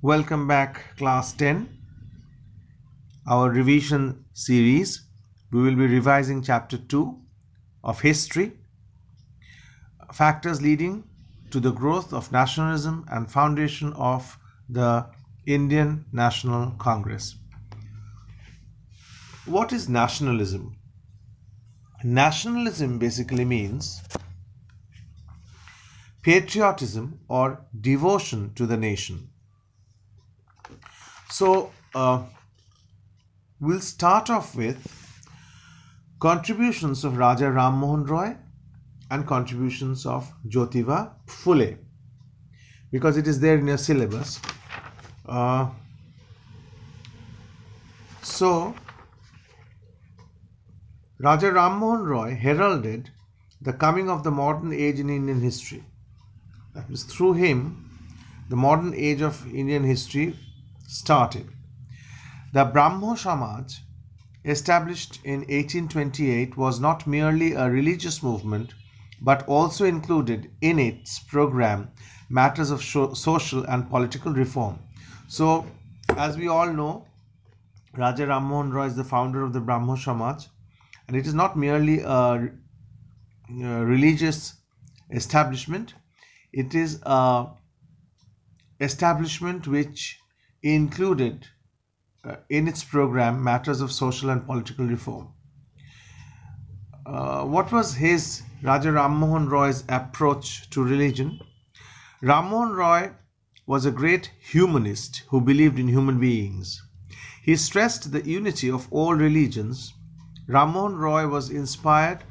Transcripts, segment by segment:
Welcome back, class 10, our revision series. We will be revising chapter 2 of history, factors leading to the growth of nationalism and foundation of the Indian National Congress. What is nationalism? Nationalism basically means patriotism or devotion to the nation. So, we'll start off with contributions of Raja Ram Mohan Roy and contributions of Jyotiba Phule, because it is there in your syllabus. So, Raja Ram Mohan Roy heralded the coming of the modern age in Indian history. That was through him the modern age of Indian history started. The Brahmo Samaj, established in 1828, was not merely a religious movement but also included in its program matters of social and political reform. So, as we all know, Raja Ram Mohan Roy is the founder of the Brahmo Samaj, and it is not merely a religious establishment. It is a establishment which included in its program matters of social and political reform. What was his, Raja Ram Mohan Roy's, approach to religion? Ram Mohan Roy was a great humanist who believed in human beings. He stressed the unity of all religions. Ram Mohan Roy was inspired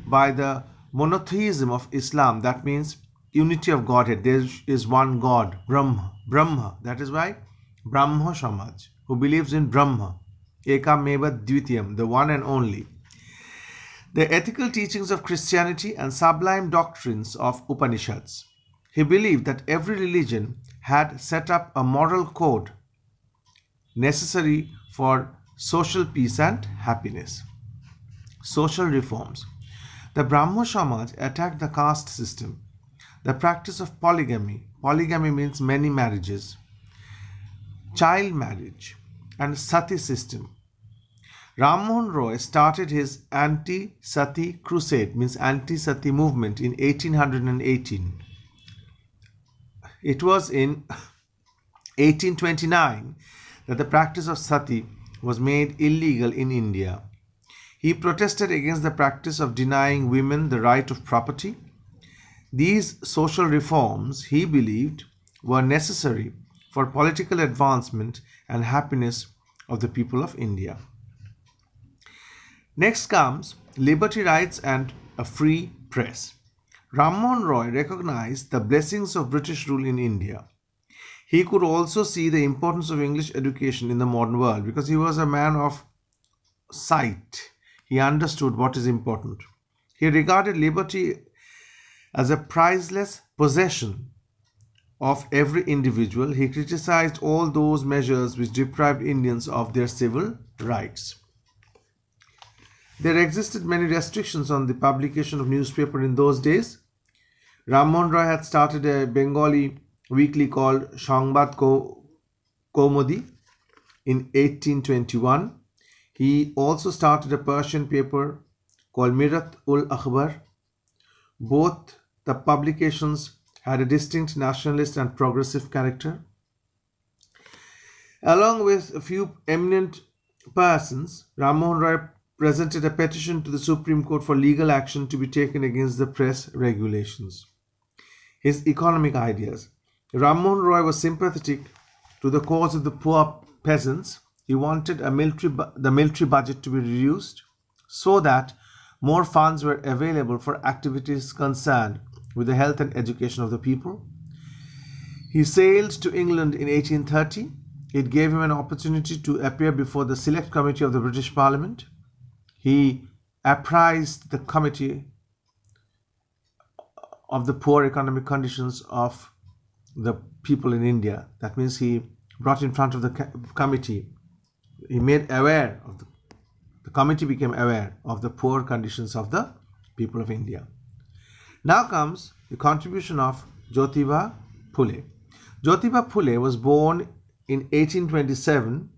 by the monotheism of Islam, that means unity of Godhead. There is one God, Brahma. That is why Brahmo Samaj, who believes in Brahma, Ekam Meva Dvitiyam, the one and only. The ethical teachings of Christianity and sublime doctrines of Upanishads. He believed that every religion had set up a moral code necessary for social peace and happiness. Social reforms. The Brahmo Samaj attacked the caste system, the practice of polygamy. Polygamy means many marriages, child marriage, and sati system. Ram Mohan Roy started his anti-sati crusade, means anti-sati movement, in 1818. It was in 1829 that the practice of sati was made illegal in India. He protested against the practice of denying women the right of property. These social reforms, he believed, were necessary for political advancement and happiness of the people of India. Next comes liberty rights and a free press. Ram Mohan Roy recognized the blessings of British rule in India. He could also see the importance of English education in the modern world because he was a man of sight. He understood what is important. He regarded liberty as a priceless possession of every individual. He criticized all those measures which deprived Indians of their civil rights. There existed many restrictions on the publication of newspaper in those days. Ram Mohan Roy had started a Bengali weekly called Sangbad Kaumudi in 1821. He also started a Persian paper called Mirat-ul-Akhbar. Both the publications had a distinct nationalist and progressive character. Along with a few eminent persons, Ram Mohan Roy presented a petition to the Supreme Court for legal action to be taken against the press regulations. His economic ideas. Ram Mohan Roy was sympathetic to the cause of the poor peasants. He wanted the military budget to be reduced so that more funds were available for activities concerned with the health and education of the people. He sailed to England in 1830. It gave him an opportunity to appear before the Select Committee of the British Parliament. He apprised the committee of the poor economic conditions of the people in India. That means he brought in front of the committee. He made aware of the committee became aware of the poor conditions of the people of India. Now comes the contribution of Jyotiba Phule. Jyotiba Phule was born in 1827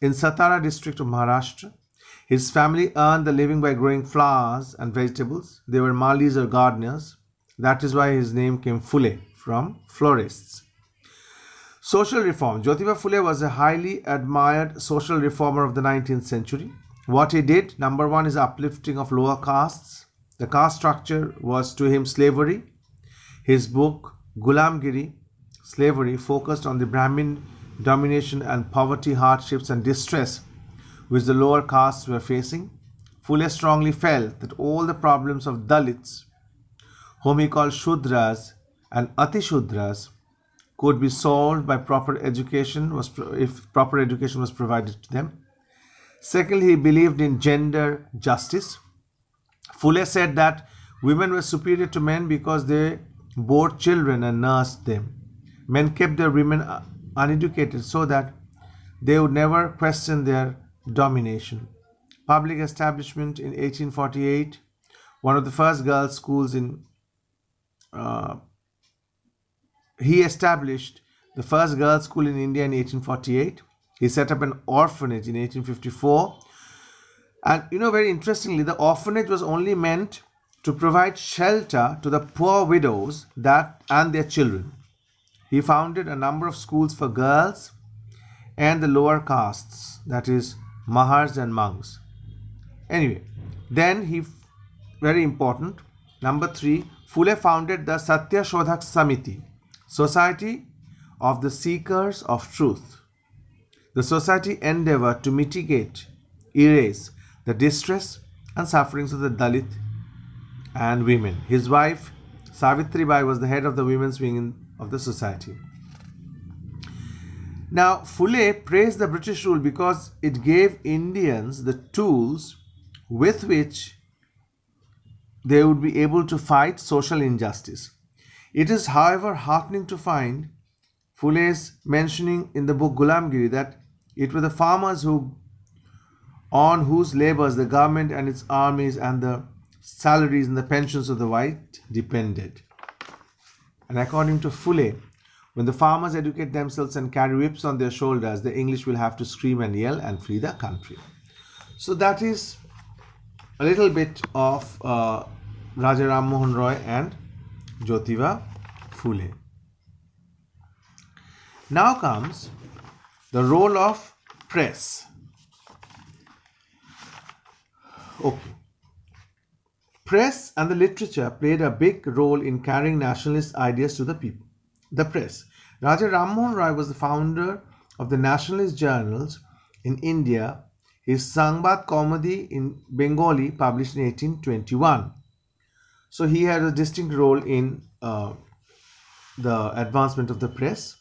in Satara district of Maharashtra. His family earned the living by growing flowers and vegetables. They were malis or gardeners. That is why his name came Phule, from florists. Social reform. Jyotiba Phule was a highly admired social reformer of the 19th century. What he did, number one, is uplifting of lower castes. The caste structure was to him slavery. His book, Gulamgiri, Slavery, focused on the Brahmin domination and poverty, hardships and distress which the lower castes were facing. Phule strongly felt that all the problems of Dalits, whom he called Shudras and Atishudras, could be solved by proper education if proper education was provided to them. Secondly, he believed in gender justice. Phule said that women were superior to men because they bore children and nursed them. Men kept their women uneducated so that they would never question their domination. Public establishment in 1848, one of the first girls' schools he established the first girls' school in India in 1848. He set up an orphanage in 1854. And very interestingly, the orphanage was only meant to provide shelter to the poor widows and their children. He founded a number of schools for girls and the lower castes, that is, Mahars and monks. Anyway, then very important, number 3, Phule founded the Satya Shodhak Samiti, Society of the Seekers of Truth. The society endeavored to mitigate, erase the distress and sufferings of the Dalit and women. His wife, Savitri Bai, was the head of the women's wing of the society. Now, Phule praised the British rule because it gave Indians the tools with which they would be able to fight social injustice. It is, however, heartening to find Phule's mentioning in the book Gulamgiri that it were the farmers on whose labors the government and its armies and the salaries and the pensions of the white depended. And according to Phule, when the farmers educate themselves and carry whips on their shoulders, the English will have to scream and yell and flee the country. So that is a little bit of Raja Ram Mohan Roy and Jyotiba Phule. Now comes the role of press. Okay. Press and the literature played a big role in carrying nationalist ideas to the people. The press. Raja Ram Mohan Roy was the founder of the nationalist journals in India. His Sangbad Kaumudi in Bengali published in 1821. So he had a distinct role in the advancement of the press.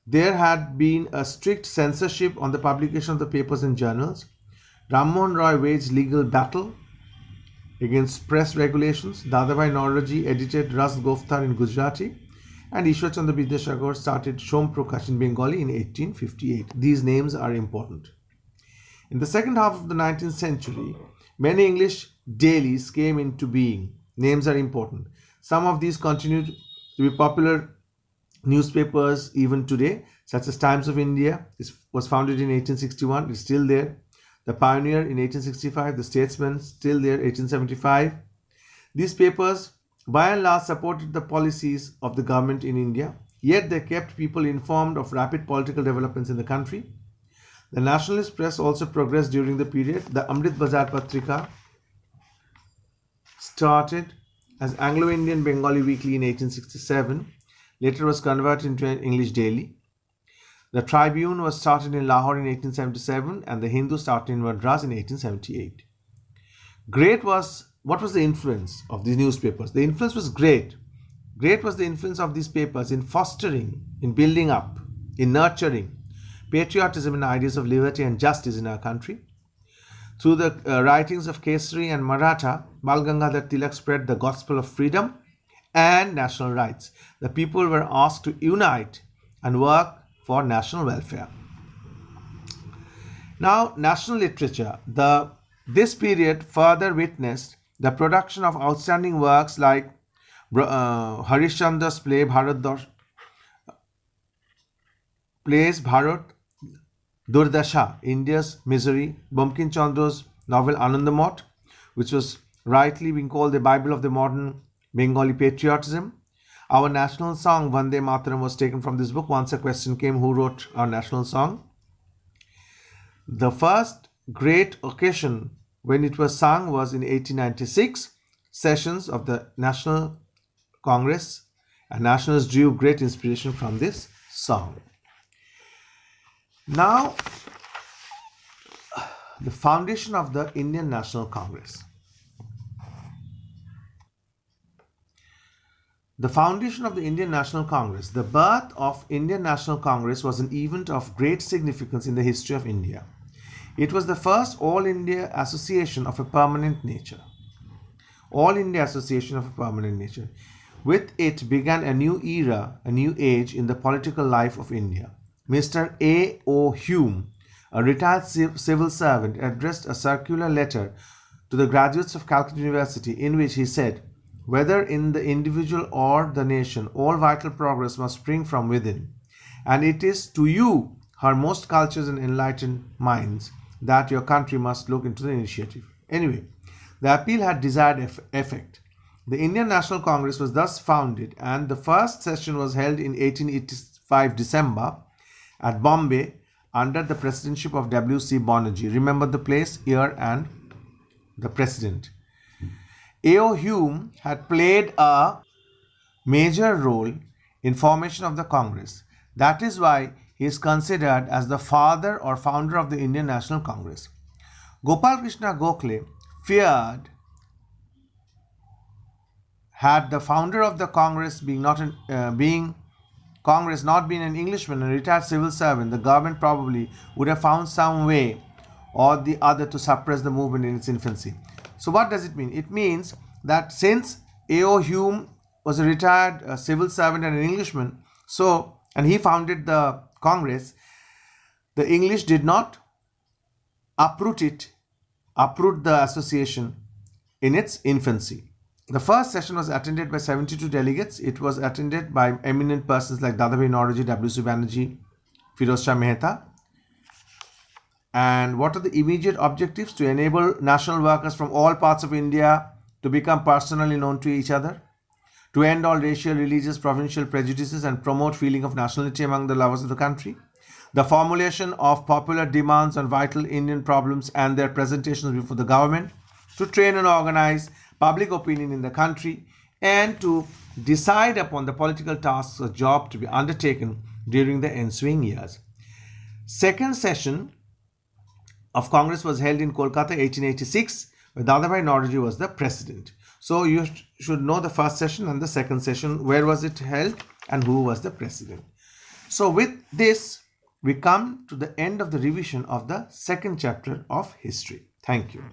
There had been a strict censorship on the publication of the papers and journals. Ram Mohan Roy waged legal battle against press regulations. Dadabhai Naoroji edited Ras Goftar in Gujarati, and Ishwar Chandra Vidyasagar started Shom Prakash in Bengali in 1858. These names are important. In the second half of the 19th century, many English dailies came into being. Names are important. Some of these continued to be popular newspapers even today, such as Times of India was founded in 1861, is still there. The Pioneer in 1865, the Statesman still there, 1875. These papers by and large supported the policies of the government in India, yet they kept people informed of rapid political developments in the country. The nationalist press also progressed during the period. The Amrit Bazar Patrika started as Anglo-Indian Bengali Weekly in 1867. Later was converted into an English daily. The Tribune was started in Lahore in 1877 and the Hindu started in Madras in 1878. What was the influence of these newspapers? The influence was great. Great was the influence of these papers in fostering, in building up, in nurturing patriotism and ideas of liberty and justice in our country. Through the writings of Kesari and Maratha, Bal Gangadhar Tilak spread the gospel of freedom and national rights. The people were asked to unite and work for national welfare. Now, national literature. This period further witnessed the production of outstanding works like Harishchandra's play plays Bharat Durdasha, India's misery. Bankim Chandra's novel Anandamot, which was rightly being called the Bible of the modern Bengali patriotism. Our national song Vande Mataram was taken from this book. Once a question came, who wrote our national song? The first great occasion when it was sung was in 1896 sessions of the National Congress, and nationalists drew great inspiration from this song. Now, the foundation of the Indian National Congress. The foundation of the Indian National Congress. The birth of Indian National Congress was an event of great significance in the history of India. It was the first All India Association of a permanent nature. All India Association of a permanent nature. With it began a new era, a new age in the political life of India. Mr. A. O. Hume, a retired civil servant, addressed a circular letter to the graduates of Calcutta University in which he said, whether in the individual or the nation, all vital progress must spring from within. And it is to you, her most cultured and enlightened minds, that your country must look into the initiative. Anyway, the appeal had desired effect. The Indian National Congress was thus founded, and the first session was held in 1885 December at Bombay under the presidency of W.C. Banerjee. Remember the place, year, and the president. A.O. Hume had played a major role in formation of the Congress. That is why he is considered as the father or founder of the Indian National Congress. Gopal Krishna Gokhale feared, had the founder of the Congress not been an Englishman, a retired civil servant, the government probably would have found some way or the other to suppress the movement in its infancy. So what does it mean? It means that since A.O. Hume was a retired civil servant and an Englishman, and he founded the Congress, the English did not uproot the association in its infancy. The first session was attended by 72 delegates. It was attended by eminent persons like Dadabhai Naoroji, W.C. Banerjee, Firoz Shah Mehta. And what are the immediate objectives? To enable national workers from all parts of India to become personally known to each other, to end all racial, religious, provincial prejudices and promote feeling of nationality among the lovers of the country, the formulation of popular demands on vital Indian problems and their presentations before the government, to train and organize public opinion in the country, and to decide upon the political tasks or job to be undertaken during the ensuing years. Second session of Congress was held in Kolkata 1886, where Dadabhai Naoroji was the president. So you should know the first session and the second session, where was it held and who was the president. So with this, we come to the end of the revision of the second chapter of history. Thank you.